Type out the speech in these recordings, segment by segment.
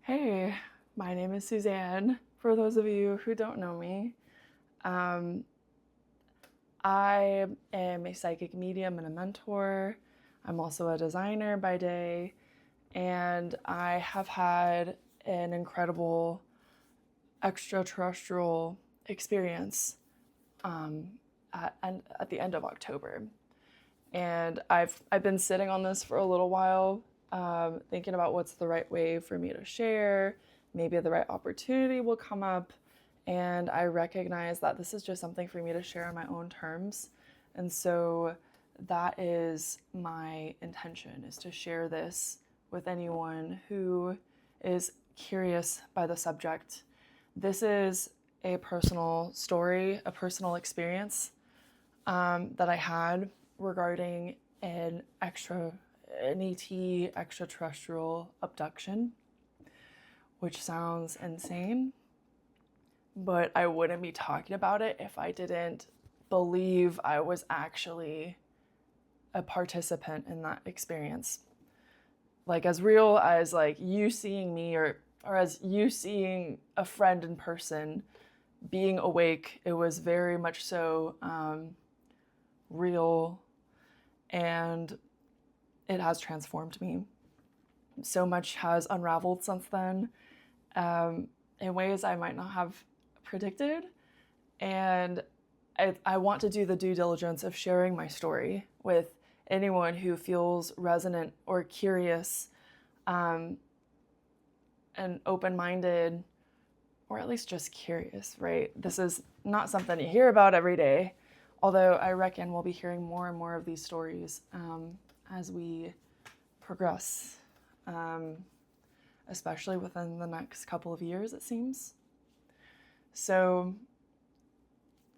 Hey, my name is Suzanne. For those of you who don't know me, um, I am a psychic medium and a mentor. I'm also a designer by day, and I have had an incredible extraterrestrial experience um, at the end of October. And I've been sitting on this for a little while, thinking about what's the right way for me to share. Maybe the right opportunity will come up, and I recognize that this is just something for me to share on my own terms. And so that is my intention, is to share this with anyone who is curious by the subject. This is a personal story, a personal experience that I had regarding an ET extraterrestrial abduction, which sounds insane, but I wouldn't be talking about it if I didn't believe I was actually a participant in that experience. Like as real as like you seeing me or as you seeing a friend in person, being awake, it was very much so real, and it has transformed me. So much has unraveled since then, in ways I might not have predicted. And I want to do the due diligence of sharing my story with anyone who feels resonant or curious, and open-minded, or at least just curious, right? This is not something you hear about every day, although I reckon we'll be hearing more and more of these stories as we progress, especially within the next couple of years, it seems. So,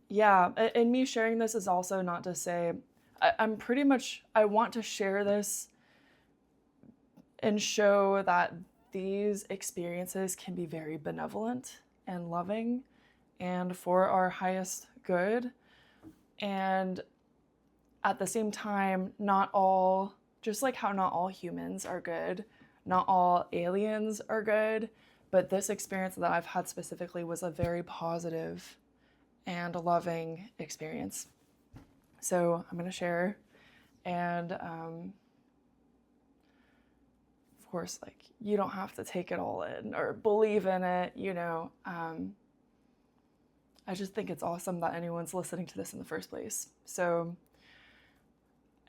yeah, and me sharing this is also not to say, I want to share this and show that these experiences can be very benevolent and loving and for our highest good. And at the same time, just like how not all humans are good, not all aliens are good, but this experience that I've had specifically was a very positive and loving experience. So I'm going to share, and of course, like, you don't have to take it all in or believe in it, I just think it's awesome that anyone's listening to this in the first place. So,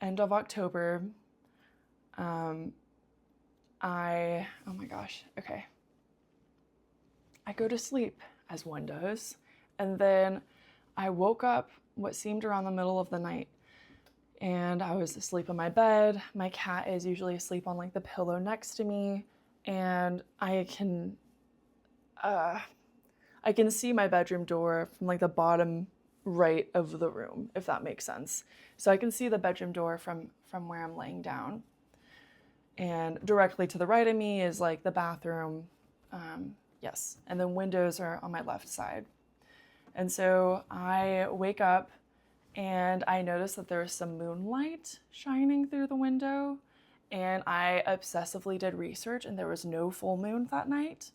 end of October, oh my gosh, okay. I go to sleep, as one does, and then I woke up what seemed around the middle of the night, and I was asleep in my bed. My cat is usually asleep on like the pillow next to me, and I can see my bedroom door from like the bottom right of the room, if that makes sense. So I can see the bedroom door from where I'm laying down. And directly to the right of me is like the bathroom. Yes. And then windows are on my left side. And so I wake up and I notice that there's some moonlight shining through the window. And I obsessively did research, and there was no full moon that night.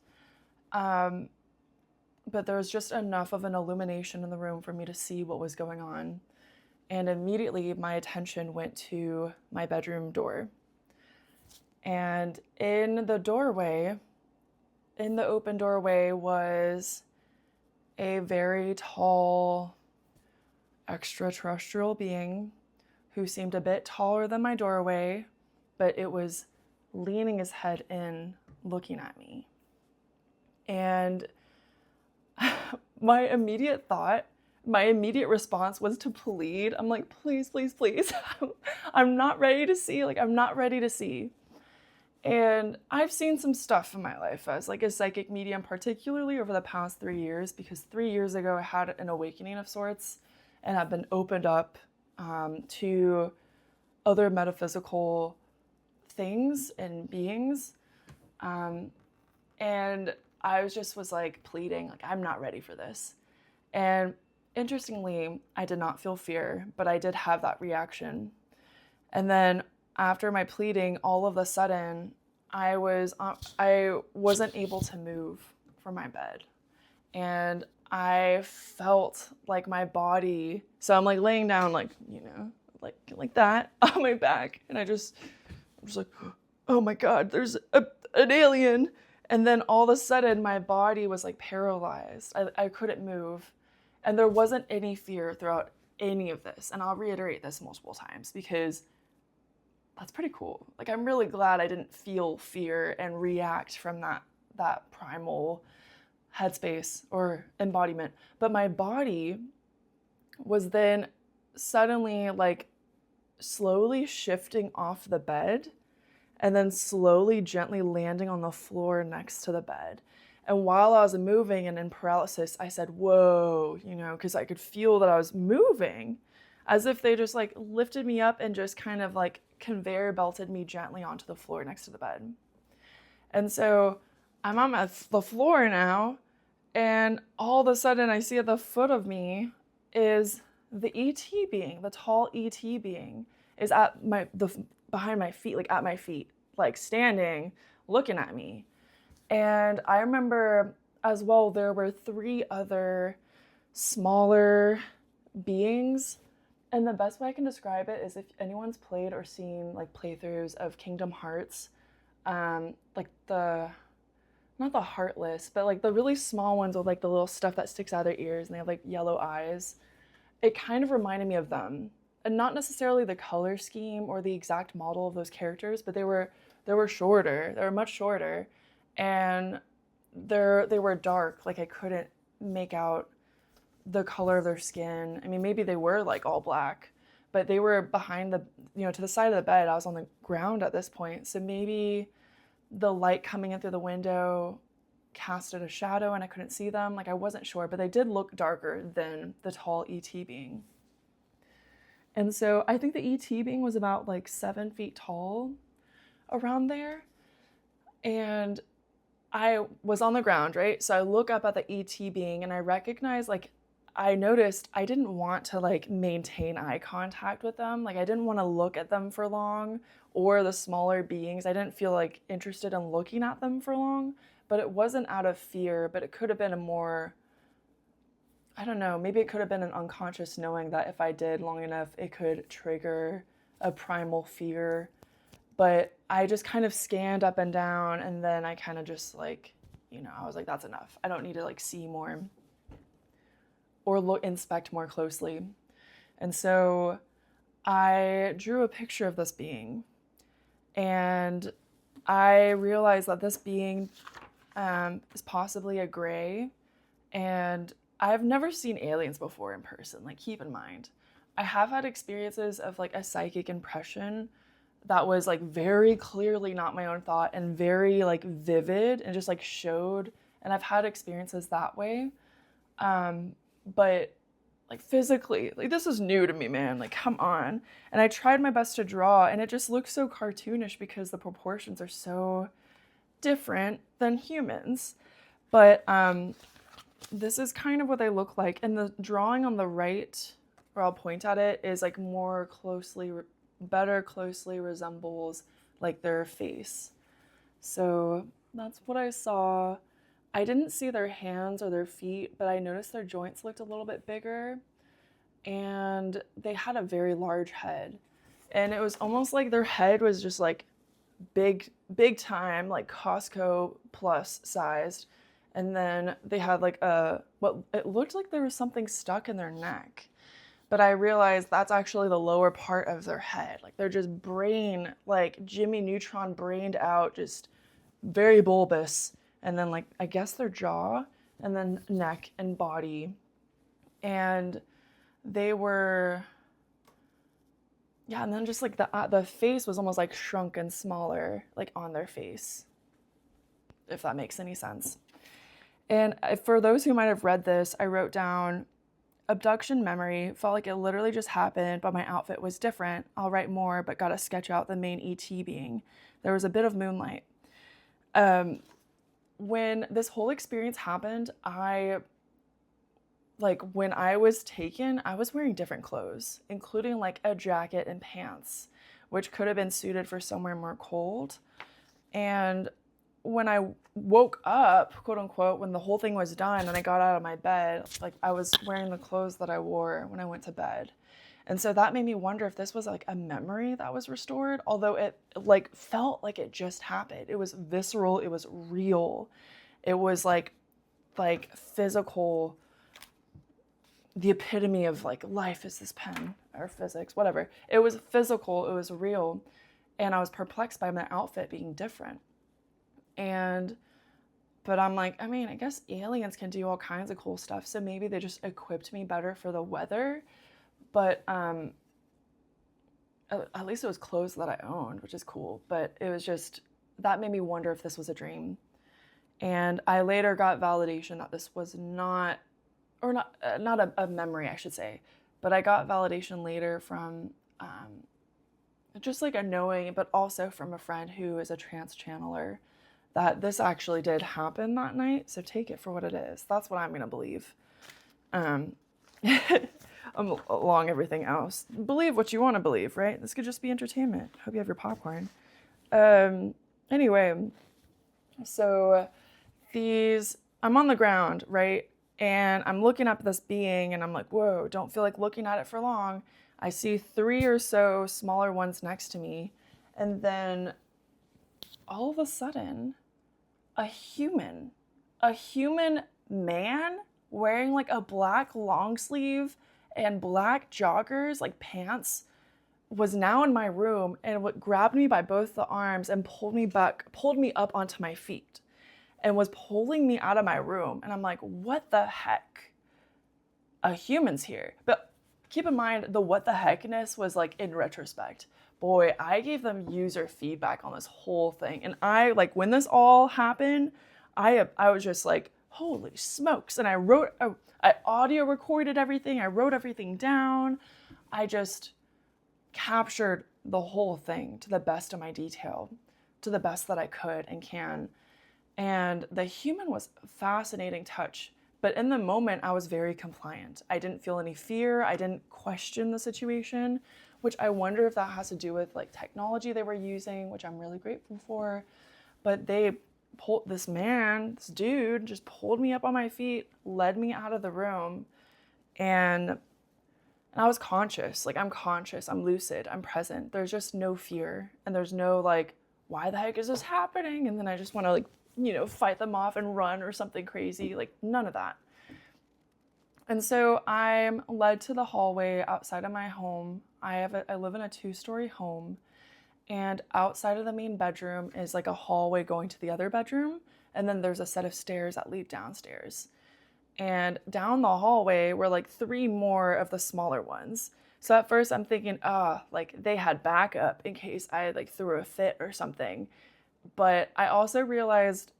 But there was just enough of an illumination in the room for me to see what was going on. And immediately my attention went to my bedroom door. And in the open doorway was a very tall extraterrestrial being who seemed a bit taller than my doorway, but it was leaning his head in, looking at me. And my immediate response was to plead. I'm like, please, please, please. I'm not ready to see. I'm not ready to see. And I've seen some stuff in my life as like a psychic medium, particularly over the past 3 years, because 3 years ago I had an awakening of sorts and have been opened up to other metaphysical things and beings. And I was like pleading, like, I'm not ready for this. And interestingly, I did not feel fear, but I did have that reaction. And then after my pleading, all of a sudden, I wasn't able to move from my bed, and I felt like my body. So I'm like laying down, like, like that on my back, and I'm just like, oh my God, there's an alien. And then all of a sudden, my body was like paralyzed. I couldn't move, and there wasn't any fear throughout any of this. And I'll reiterate this multiple times because that's pretty cool. Like, I'm really glad I didn't feel fear and react from that primal headspace or embodiment. But my body was then suddenly like slowly shifting off the bed and then slowly gently landing on the floor next to the bed. And while I was moving and in paralysis, I said, whoa, because I could feel that I was moving, as if they just like lifted me up and just kind of like conveyor belted me gently onto the floor next to the bed. And so I'm on the floor now, and all of a sudden I see at the foot of me is the ET being, the tall ET being is at behind my feet, like at my feet, like standing, looking at me. And I remember as well, there were 3 other smaller beings. And the best way I can describe it is if anyone's played or seen like playthroughs of Kingdom Hearts, like not the Heartless, but like the really small ones with like the little stuff that sticks out of their ears and they have like yellow eyes. It kind of reminded me of them. And not necessarily the color scheme or the exact model of those characters, but they were shorter. They were much shorter. And they were dark. Like I couldn't make out the color of their skin. I mean, maybe they were like all black, but they were behind to the side of the bed. I was on the ground at this point. So maybe the light coming in through the window casted a shadow and I couldn't see them. Like I wasn't sure, but they did look darker than the tall ET being. And so I think the ET being was about like 7 feet tall around there. And I was on the ground, right? So I look up at the ET being and I recognize, like, I noticed I didn't want to like maintain eye contact with them. Like I didn't want to look at them for long, or the smaller beings. I didn't feel like interested in looking at them for long, but it wasn't out of fear, but it could have been a more, I don't know, maybe it could have been an unconscious knowing that if I did long enough, it could trigger a primal fear. But I just kind of scanned up and down, and then I kind of just like, I was like, that's enough. I don't need to like see more or inspect more closely. And so I drew a picture of this being, and I realized that this being is possibly a gray, and I've never seen aliens before in person. Like, keep in mind, I have had experiences of like a psychic impression that was like very clearly not my own thought and very like vivid and just like showed, and I've had experiences that way. But like physically, like this is new to me, man, like come on. And I tried my best to draw, and it just looks so cartoonish because the proportions are so different than humans. But this is kind of what they look like. And the drawing on the right, where I'll point at it, is like better closely resembles like their face. So that's what I saw. I didn't see their hands or their feet, but I noticed their joints looked a little bit bigger, and they had a very large head. And it was almost like their head was just like big time, like Costco plus sized. And then they had like what it looked like there was something stuck in their neck. But I realized that's actually the lower part of their head. Like they're just like Jimmy Neutron brained out, just very bulbous. And then like, I guess their jaw, and then neck and body. And they were, and then just like the face was almost like shrunk and smaller, like on their face, if that makes any sense. And for those who might have read this, I wrote down, abduction memory, felt like it literally just happened, but my outfit was different. I'll write more, but gotta sketch out the main ET being. There was a bit of moonlight. When this whole experience happened, when I was taken, I was wearing different clothes, including like a jacket and pants, which could have been suited for somewhere more cold. And when I woke up, quote unquote, when the whole thing was done and I got out of my bed, like I was wearing the clothes that I wore when I went to bed. And so that made me wonder if this was like a memory that was restored, although it like felt like it just happened. It was visceral, it was real. It was like physical, the epitome of like life is this pen or physics, whatever. It was physical, it was real. And I was perplexed by my outfit being different. But I'm like, I mean, I guess aliens can do all kinds of cool stuff. So maybe they just equipped me better for the weather. But at least it was clothes that I owned, which is cool. But it was just, that made me wonder if this was a dream. And I later got validation that this was not, or not a memory, I should say. But I got validation later from just like a knowing, but also from a friend who is a trance channeler, that this actually did happen that night. So take it for what it is. That's what I'm going to believe. Along everything else. Believe what you want to believe, right? This could just be entertainment. Hope you have your popcorn. Anyway, so I'm on the ground, right? And I'm looking up at this being and I'm like, whoa, don't feel like looking at it for long. I see 3 or so smaller ones next to me. And then all of a sudden, a human man wearing like a black long sleeve and black joggers, like pants, was now in my room and grabbed me by both the arms and pulled me up onto my feet and was pulling me out of my room. And I'm like, what the heck? A human's here. But keep in mind, the what the heckness was like in retrospect. Boy, I gave them user feedback on this whole thing. And I, like, when this all happened, I was just like, holy smokes. And I audio recorded everything. I wrote everything down. I just captured the whole thing to the best of my detail, to the best that I could and can. And the human was a fascinating touch. But in the moment, I was very compliant. I didn't feel any fear. I didn't question the situation, which I wonder if that has to do with like technology they were using, which I'm really grateful for. But this dude just pulled me up on my feet, led me out of the room, and I was conscious. Like, I'm conscious, I'm lucid, I'm present. There's just no fear, and there's no like, why the heck is this happening? And then I just want to like, fight them off and run or something crazy. Like, none of that. And so I'm led to the hallway outside of my home. I live in a 2-story home, and outside of the main bedroom is like a hallway going to the other bedroom, and then there's a set of stairs that lead downstairs. And down the hallway were like 3 more of the smaller ones. So at first I'm thinking, like they had backup in case I like threw a fit or something. But I also realized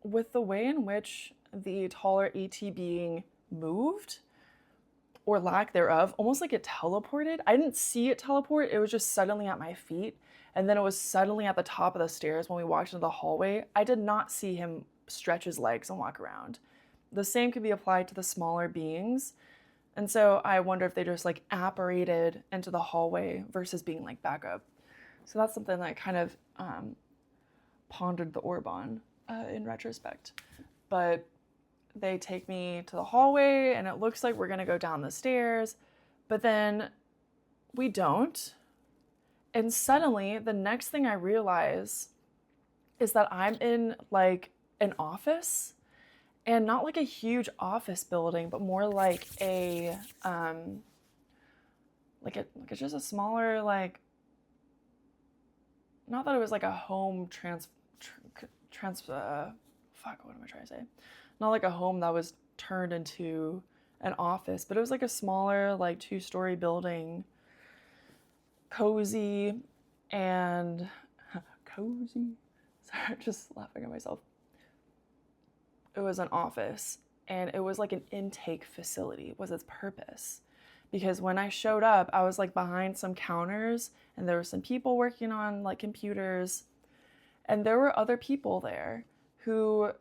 with the way in which the taller ET being moved, or lack thereof, almost like it teleported. I didn't see it teleport. It was just suddenly at my feet. And then it was suddenly at the top of the stairs when we walked into the hallway. I did not see him stretch his legs and walk around. The same could be applied to the smaller beings. And so I wonder if they just like apparated into the hallway versus being like backup. So that's something that I kind of pondered the orb on in retrospect. But they take me to the hallway and it looks like we're gonna go down the stairs, but then we don't. And suddenly the next thing I realize is that I'm in like an office, and not like a huge office building, but more like a it's just a smaller, like, not that it was like a home what am I trying to say? Not like a home that was turned into an office, but it was like a smaller, like 2-story building, cozy and cozy. Sorry, just laughing at myself. It was an office, and it was like an intake facility was its purpose. Because when I showed up, I was like behind some counters, and there were some people working on like computers, and there were other people there who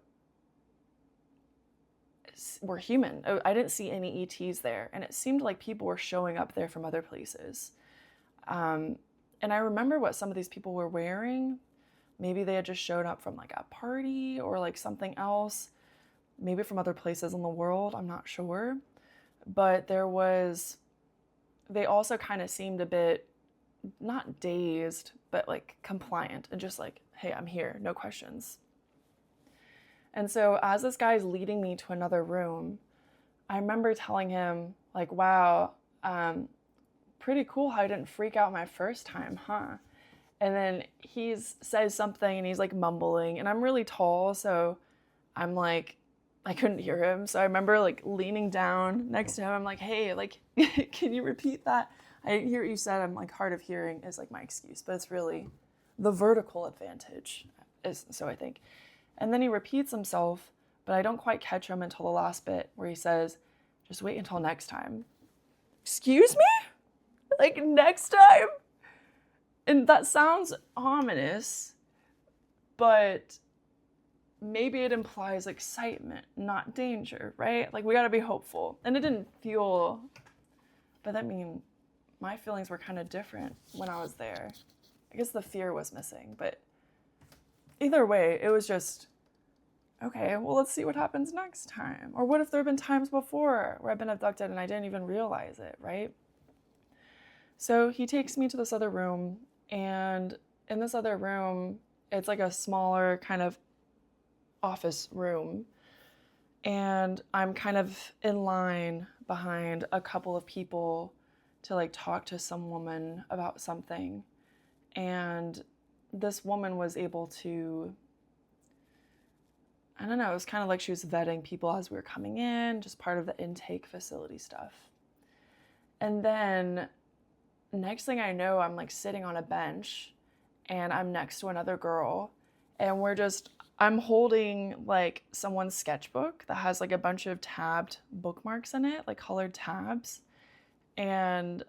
were human. I didn't see any ETs there, and it seemed like people were showing up there from other places. And I remember what some of these people were wearing. maybe they had just shown up from like a party or like something else, maybe from other places in the world, I'm not sure. But they also kind of seemed a bit, not dazed, but like compliant and just like, hey, I'm here, no questions. And so as this guy's leading me to another room, I remember telling him like, wow, pretty cool how I didn't freak out my first time, huh? And then he says something and he's like mumbling, and I'm really tall, so I'm like, I couldn't hear him. So I remember like leaning down next to him. I'm like, hey, like, can you repeat that? I didn't hear what you said. I'm like, hard of hearing is like my excuse, but it's really the vertical advantage is, so I think. And then he repeats himself, but I don't quite catch him until the last bit where he says, just wait until next time. Excuse me? Like, next time? And that sounds ominous, but maybe it implies excitement, not danger, right? Like, we gotta be hopeful. And it didn't feel, but I mean, my feelings were kind of different when I was there. I guess the fear was missing, but either way, it was just, okay, well, let's see what happens next time. Or what if there have been times before where I've been abducted and I didn't even realize it, right? So he takes me to this other room, and in this other room, it's like a smaller kind of office room. And I'm kind of in line behind a couple of people to like talk to some woman about something. And this woman was able to, I don't know, it was kind of like she was vetting people as we were coming in, just part of the intake facility stuff. And then next thing I know, I'm like sitting on a bench and I'm next to another girl, and I'm holding like someone's sketchbook that has like a bunch of tabbed bookmarks in it, like colored tabs. And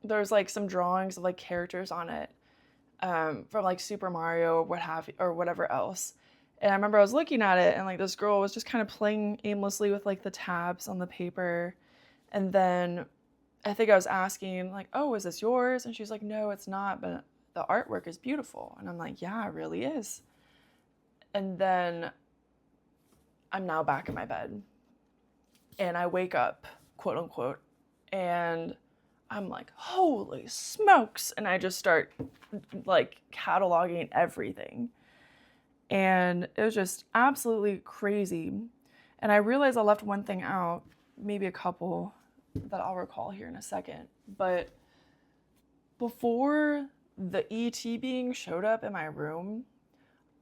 there's like some drawings of like characters on it from like Super Mario or what have you, or whatever else. And I remember I was looking at it, and like this girl was just kind of playing aimlessly with like the tabs on the paper. And then I think I was asking like, oh, is this yours? And she's like, no, it's not, but the artwork is beautiful. And I'm like, yeah, it really is. And then I'm now back in my bed, and I wake up, quote unquote, and I'm like, holy smokes. And I just start like cataloging everything. And it was just absolutely crazy. And I realized I left one thing out, maybe a couple that I'll recall here in a second. But before the ET being showed up in my room,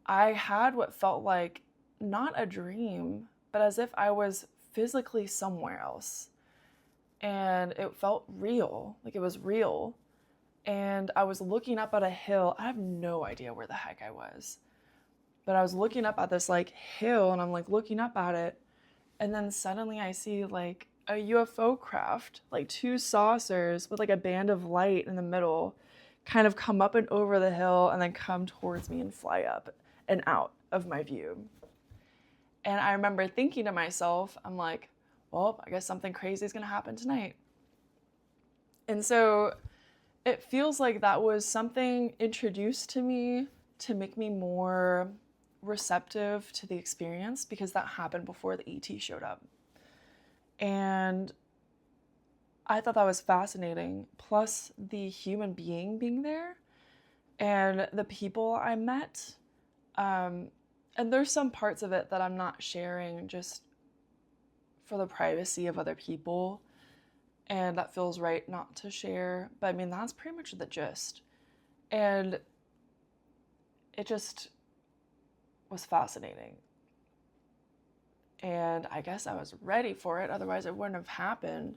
I had what felt like not a dream, but as if I was physically somewhere else. And it felt real, like it was real. And I was looking up at a hill. I have no idea where the heck I was. But I was looking up at this like hill, and I'm like looking up at it. And then suddenly I see like a UFO craft, like two saucers with like a band of light in the middle, kind of come up and over the hill and then come towards me and fly up and out of my view. And I remember thinking to myself, I'm like, well, I guess something crazy is going to happen tonight. And so it feels like that was something introduced to me to make me more receptive to the experience, because that happened before the ET showed up. And I thought that was fascinating. Plus the human being there and the people I met. And there's some parts of it that I'm not sharing just for the privacy of other people. And that feels right not to share. But I mean, that's pretty much the gist. And it just was fascinating. And I guess I was ready for it, otherwise it wouldn't have happened.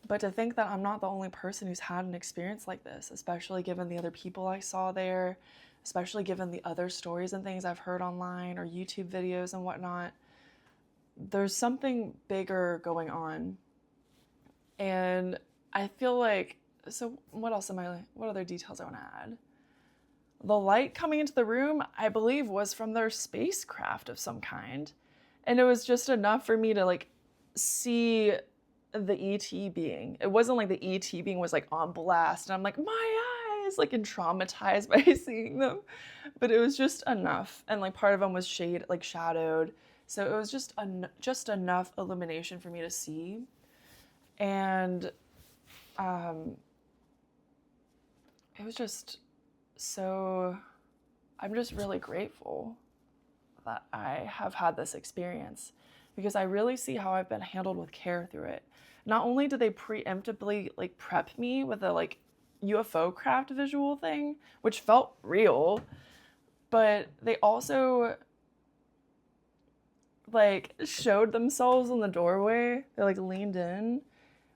But to think that I'm not the only person who's had an experience like this, especially given the other people I saw there, especially given the other stories and things I've heard online or YouTube videos and whatnot, there's something bigger going on. And I feel like, so what other details I want to add? The light coming into the room, I believe, was from their spacecraft of some kind. And it was just enough for me to like see the ET being. It wasn't like the ET being was like on blast. And I'm like, my traumatized, like, and traumatized by seeing them, but it was just enough. And like part of them was shadowed. So it was just enough illumination for me to see. And it was just so, I'm just really grateful that I have had this experience, because I really see how I've been handled with care through it. Not only did they preemptively like prep me with a like UFO craft visual thing, which felt real, but they also like showed themselves in the doorway. They like leaned in,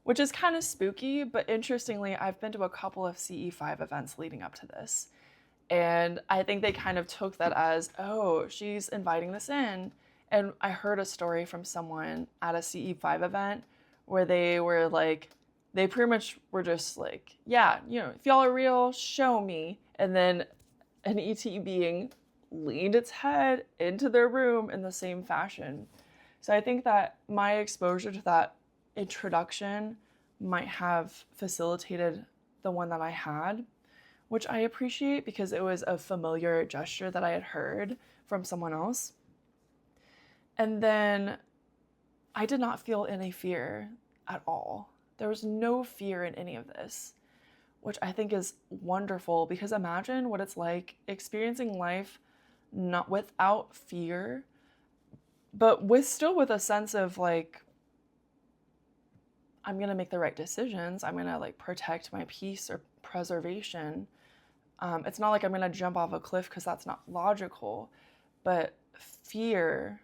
which is kind of spooky, but interestingly, I've been to a couple of CE5 events leading up to this. And I think they kind of took that as, oh, she's inviting this in. And I heard a story from someone at a CE5 event where they were like, they pretty much were just like, yeah, you know, if y'all are real, show me. And then an ET being leaned its head into their room in the same fashion. So I think that my exposure to that introduction might have facilitated the one that I had, which I appreciate because it was a familiar gesture that I had heard from someone else. And then I did not feel any fear at all. There was no fear in any of this, which I think is wonderful, because imagine what it's like experiencing life not without fear, but still with a sense of like, I'm gonna make the right decisions. I'm gonna like protect my peace or preservation. It's not like I'm gonna jump off a cliff, because that's not logical, but fear,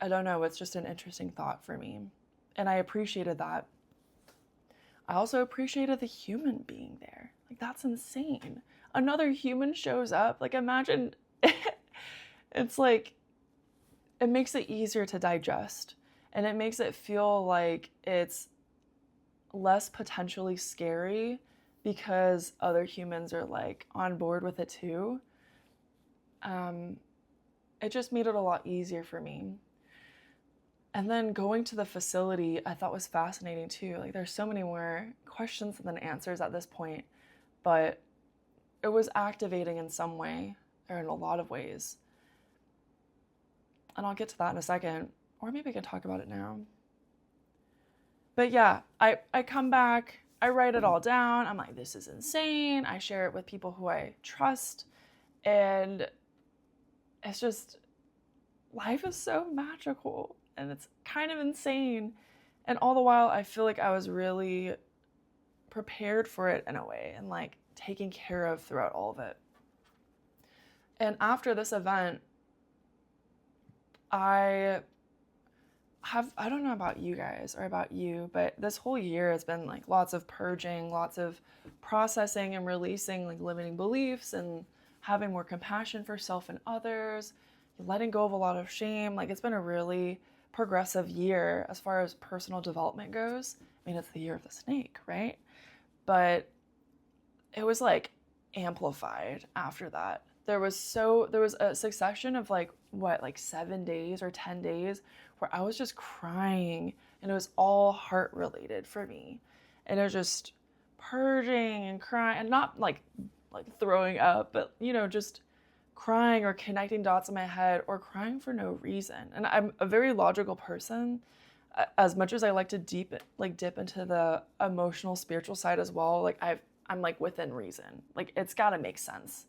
I don't know, it's just an interesting thought for me. And I appreciated that. I also appreciated the human being there. Like, that's insane. Another human shows up. Like, imagine, it's like, it makes it easier to digest. And it makes it feel like it's less potentially scary because other humans are like on board with it too. It just made it a lot easier for me. And then going to the facility, I thought was fascinating too. Like, there's so many more questions than answers at this point, but it was activating in some way, or in a lot of ways. And I'll get to that in a second, or maybe I can talk about it now. But yeah, I come back, I write it all down. I'm like, this is insane. I share it with people who I trust. And it's just, life is so magical. And it's kind of insane. And all the while, I feel like I was really prepared for it in a way, and like taken care of throughout all of it. And after this event, I don't know about you guys or about you, but this whole year has been like lots of purging, lots of processing and releasing like limiting beliefs, and having more compassion for self and others, letting go of a lot of shame. Like, it's been a really progressive year as far as personal development goes. I mean, it's the year of the snake, right? But it was like amplified after that. There was a succession of like 7 days or 10 days where I was just crying, and it was all heart related for me. And it was just purging and crying, and not like throwing up, but just crying or connecting dots in my head, or crying for no reason. And I'm a very logical person, as much as I like to dip into the emotional, spiritual side as well. Like, I'm like within reason. Like, it's got to make sense.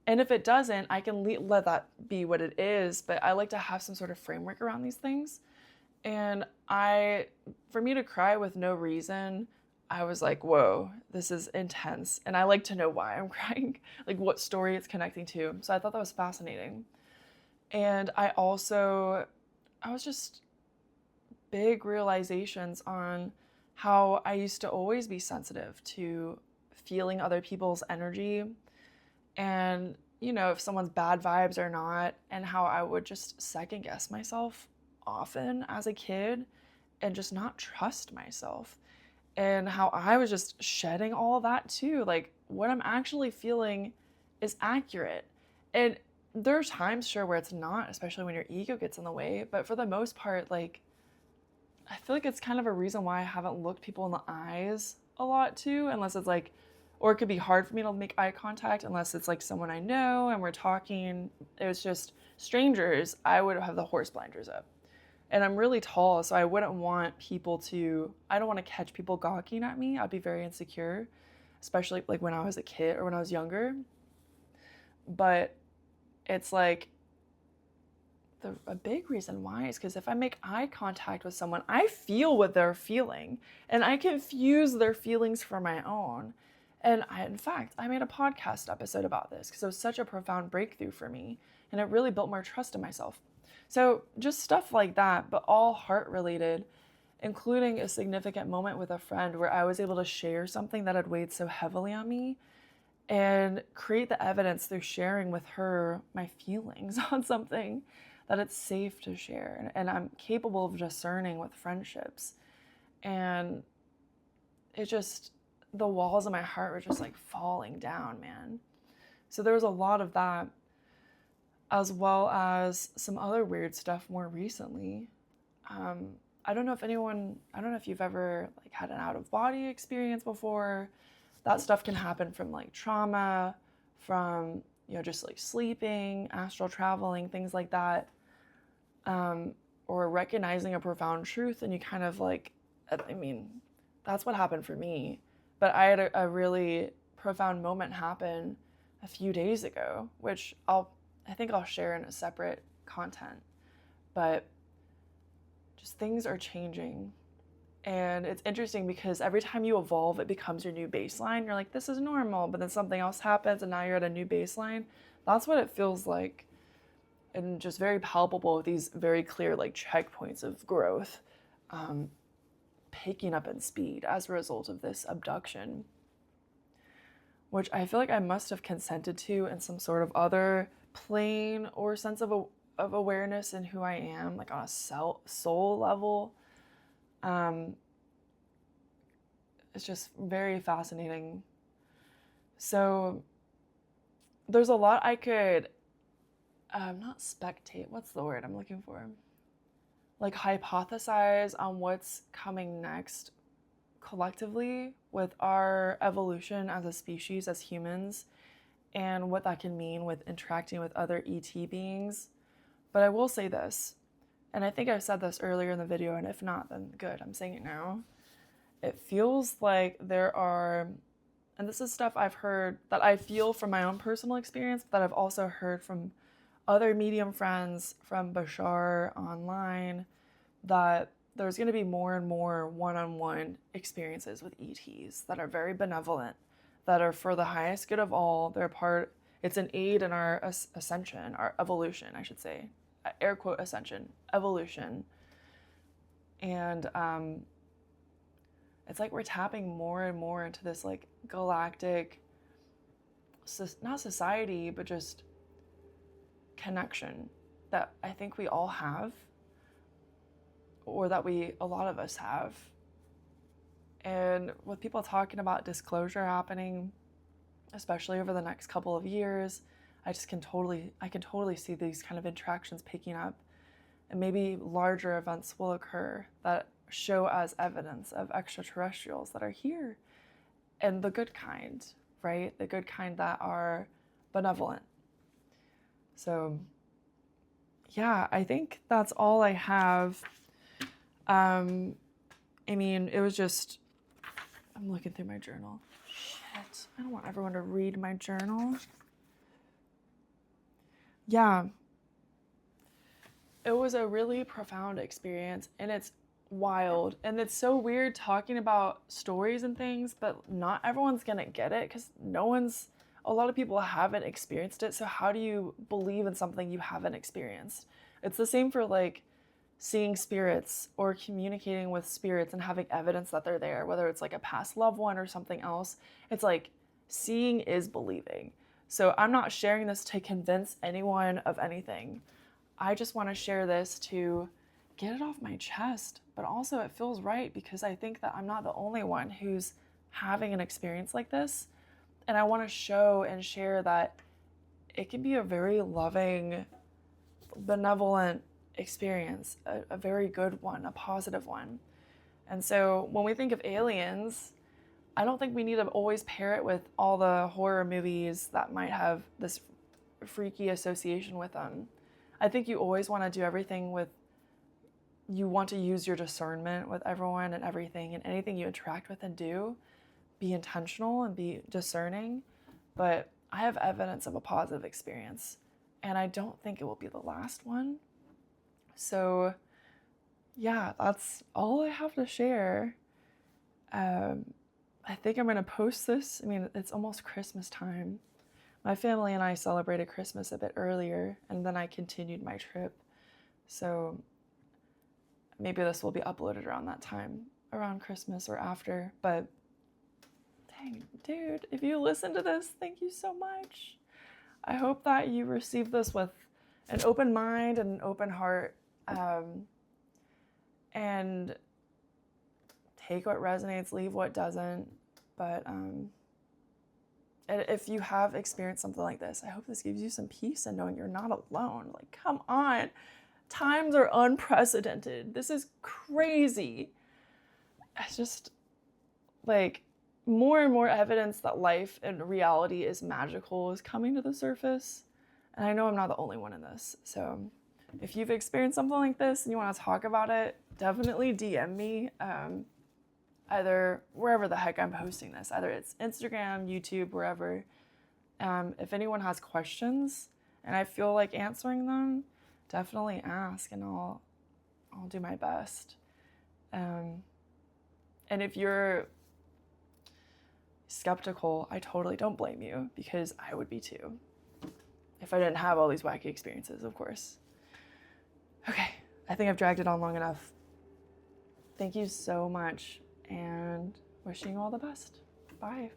And if it doesn't, I can let that be what it is. But I like to have some sort of framework around these things. And for me to cry with no reason, I was like, whoa, this is intense. And I like to know why I'm crying, like what story it's connecting to. So I thought that was fascinating. And I was just big realizations on how I used to always be sensitive to feeling other people's energy, and if someone's bad vibes or not, and how I would just second guess myself often as a kid and just not trust myself, and how I was just shedding all of that too. Like, what I'm actually feeling is accurate. And there's times, sure, where it's not, especially when your ego gets in the way, but for the most part, like, I feel like it's kind of a reason why I haven't looked people in the eyes a lot too, unless it's like, or it could be hard for me to make eye contact unless it's like someone I know and we're talking. It was just strangers, I would have the horse blinders up. And I'm really tall, so I wouldn't want people I don't want to catch people gawking at me. I'd be very insecure, especially like when I was a kid or when I was younger. But it's like, a big reason why is because if I make eye contact with someone, I feel what they're feeling, and I confuse their feelings for my own. And in fact, I made a podcast episode about this because it was such a profound breakthrough for me, and it really built more trust in myself. So just stuff like that, but all heart related, including a significant moment with a friend where I was able to share something that had weighed so heavily on me and create the evidence through sharing with her my feelings on something that it's safe to share. And I'm capable of discerning with friendships. And it just, the walls of my heart were just like falling down, man. So there was a lot of that, as well as some other weird stuff more recently. I don't know if you've ever like had an out of body experience before. That stuff can happen from like trauma, from, just like sleeping, astral traveling, things like that. Or recognizing a profound truth, and you kind of like, that's what happened for me. But I had a really profound moment happen a few days ago, which I think I'll share in a separate content. But just things are changing. And it's interesting because every time you evolve, it becomes your new baseline. You're like, this is normal, but then something else happens and now you're at a new baseline. That's what it feels like. And just very palpable with these very clear like checkpoints of growth, picking up in speed as a result of this abduction, which I feel like I must have consented to in some sort of other plane or sense of awareness in who I am, like on a soul level. It's just very fascinating. So there's a lot I could not spectate, what's the word I'm looking for? Like hypothesize on what's coming next collectively with our evolution as a species, as humans, and what that can mean with interacting with other ET beings. But I will say this, and I think I said this earlier in the video, and if not, then good, I'm saying it now. It feels like there are, and this is stuff I've heard that I feel from my own personal experience, but that I've also heard from other medium friends, from Bashar online, that there's going to be more and more one-on-one experiences with ETs that are very benevolent, that are for the highest good of all. It's an aid in our ascension, our evolution, I should say. Air quote ascension, evolution. And it's like we're tapping more and more into this like galactic, not society, but just connection that I think we all have, or that a lot of us have. And with people talking about disclosure happening, especially over the next couple of years, I can totally see these kind of interactions picking up, and maybe larger events will occur that show as evidence of extraterrestrials that are here, and the good kind, right? The good kind that are benevolent. So yeah, I think that's all I have. It was just, I'm looking through my journal. Shit, I don't want everyone to read my journal. Yeah, it was a really profound experience, and it's wild, and it's so weird talking about stories and things, but not everyone's gonna get it because a lot of people haven't experienced it. So how do you believe in something you haven't experienced? It's the same for like seeing spirits or communicating with spirits and having evidence that they're there, whether it's like a past loved one or something else. It's like seeing is believing. So I'm not sharing this to convince anyone of anything. I just want to share this to get it off my chest, but also it feels right because I think that I'm not the only one who's having an experience like this. And I want to show and share that it can be a very loving, benevolent experience, a very good one, a positive one. And so when we think of aliens, I don't think we need to always pair it with all the horror movies that might have this freaky association with them. I think you always want to do everything with, you want to use your discernment with everyone and everything, and anything you interact with and do, be intentional and be discerning. But I have evidence of a positive experience, and I don't think it will be the last one. So yeah, that's all I have to share. I think I'm going to post this. I mean, it's almost Christmas time. My family and I celebrated Christmas a bit earlier, and then I continued my trip. So maybe this will be uploaded around that time, around Christmas or after. But dang, dude, if you listen to this, thank you so much. I hope that you receive this with an open mind and an open heart, and take what resonates, leave what doesn't. But if you have experienced something like this, I hope this gives you some peace and knowing you're not alone. Like, come on. Times are unprecedented. This is crazy. It's just like more and more evidence that life and reality is magical is coming to the surface. And I know I'm not the only one in this. So if you've experienced something like this and you want to talk about it, definitely DM me. Either wherever the heck I'm posting this, either it's Instagram, YouTube, wherever. If anyone has questions and I feel like answering them, definitely ask, and I'll do my best. And if you're skeptical, I totally don't blame you, because I would be too, if I didn't have all these wacky experiences, of course. Okay, I think I've dragged it on long enough. Thank you so much, and wishing you all the best. Bye.